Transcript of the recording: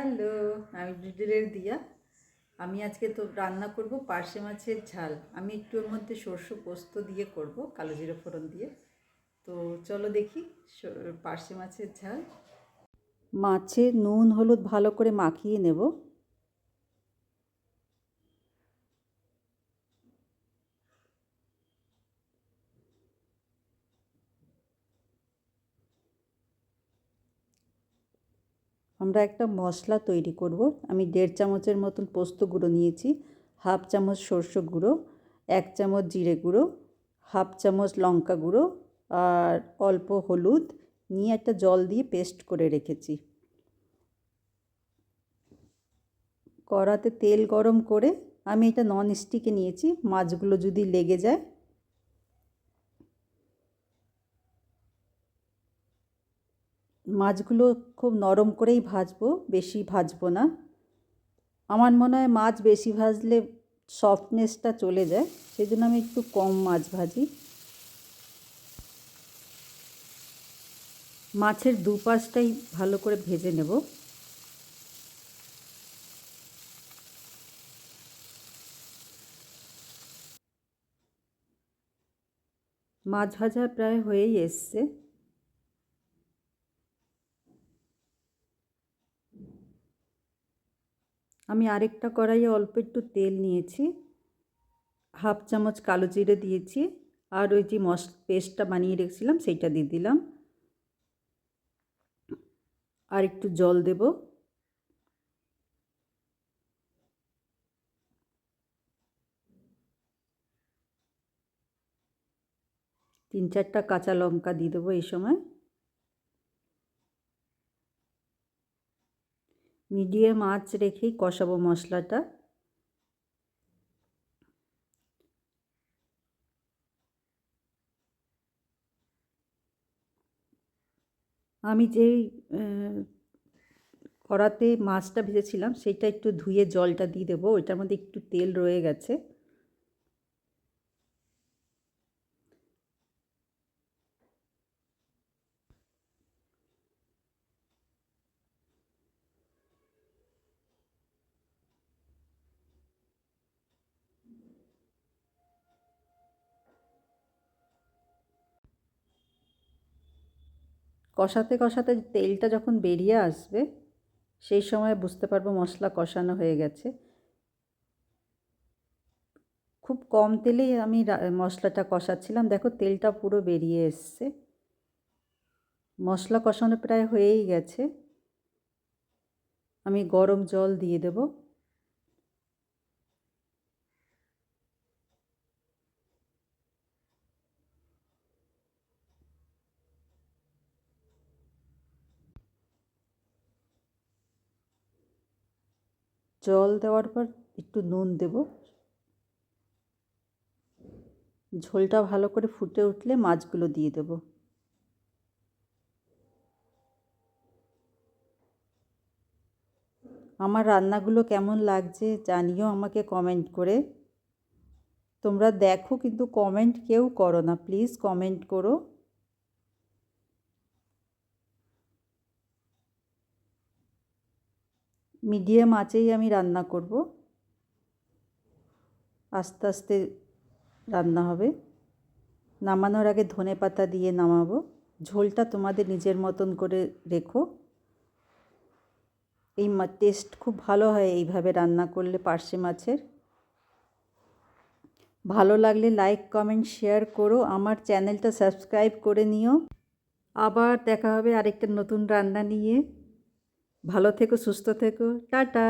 Hello, আমি ডিটেলের দিয়া। আমি আজকে তো রান্না করব পার্শে মাছের ঝাল। আমি একটু ওর মধ্যে সর্ষে পোস্ত দিয়ে করব, কালো জিরে ফোড়ন দিয়ে। তো চলো দেখি পার্শে মাছের ঝাল। মাছে নুন হলুদ ভালো করে মাখিয়ে নেব। আমরা একটা মশলা তৈরি করব। আমি 1.5 চামচের মতন পোস্ত গুঁড়ো নিয়েছি, 1/2 চামচ সর্ষে গুঁড়ো, 1 চামচ জিরে গুঁড়ো, 1/2 চামচ লঙ্কা গুঁড়ো আর অল্প হলুদ নিয়ে একটা জল দিয়ে পেস্ট করে রেখেছি। কড়াতে তেল গরম করে আমি এটা নন স্টিকে নিয়েছি, মাছগুলো যদি লেগে যায়। মাছগুলো খুব নরম করেই ভাজবো, বেশি ভাজবো না। আমার মনে হয় মাছ বেশি ভাজলে সফটনেসটা চলে যায়, সেই জন্য আমি একটু কম মাছ ভাজি। মাছের দুপাশটাই ভালো করে ভেজে নেব। মাছ ভাজা প্রায় হয়েই এসছে। আমি আরেকটা কড়াইয়ে অল্প একটু তেল নিয়েছি, 1/2 চামচ কালো জিরে দিয়েছি আর ওই যে পেস্টটা বানিয়ে রেখেছিলাম সেইটা দিয়ে দিলাম। আর একটু জল দেব। তিন চারটা কাঁচা লঙ্কা দিয়ে দেবো এই সময়। মিডিয়াম আঁচ রেখেই কষাবো মশলাটা। আমি যেই কড়াতে মাছটা ভেজেছিলাম সেইটা একটু ধুয়ে জলটা দিয়ে দেবো, ওইটার মধ্যে একটু তেল রয়ে গেছে। কষাতে কষাতে তেলটা যখন বেরিয়ে আসবে সেই সময় বুঝতে পারবো মশলা কষানো হয়ে গেছে। খুব কম তেলেই আমি মশলাটা কষাচ্ছিলাম, দেখো তেলটা পুরো বেরিয়ে এসছে। মশলা কষানো প্রায় হয়েই গেছে। আমি গরম জল দিয়ে দেব। জল দেওয়ার পর একটু নুন দেব। ঝোলটা ভালো করে ফুটে উঠলে মাছগুলো দিয়ে দেব। আমার রান্নাগুলো কেমন লাগছে জানিও আমাকে কমেন্ট করে। তোমরা দেখো কিন্তু কমেন্ট কেউ করো না, প্লিজ কমেন্ট করো। মিডিয়াম আঁচেই আমি রান্না করব, আস্তে আস্তে রান্না হবে। নামানোর আগে ধনেপাতা দিয়ে নামাবো। ঝোলটা তোমাদের নিজের মতন করে রেখো। এই টেস্ট খুব ভালো হয় এইভাবে রান্না করলে পার্শে মাছের। ভালো লাগলে লাইক কমেন্ট শেয়ার করো, আমার চ্যানেলটা সাবস্ক্রাইব করে নিও। আবার দেখা হবে আরেকটা নতুন রান্না নিয়ে। ভালো থেকো, সুস্থ থেকো, টাটা।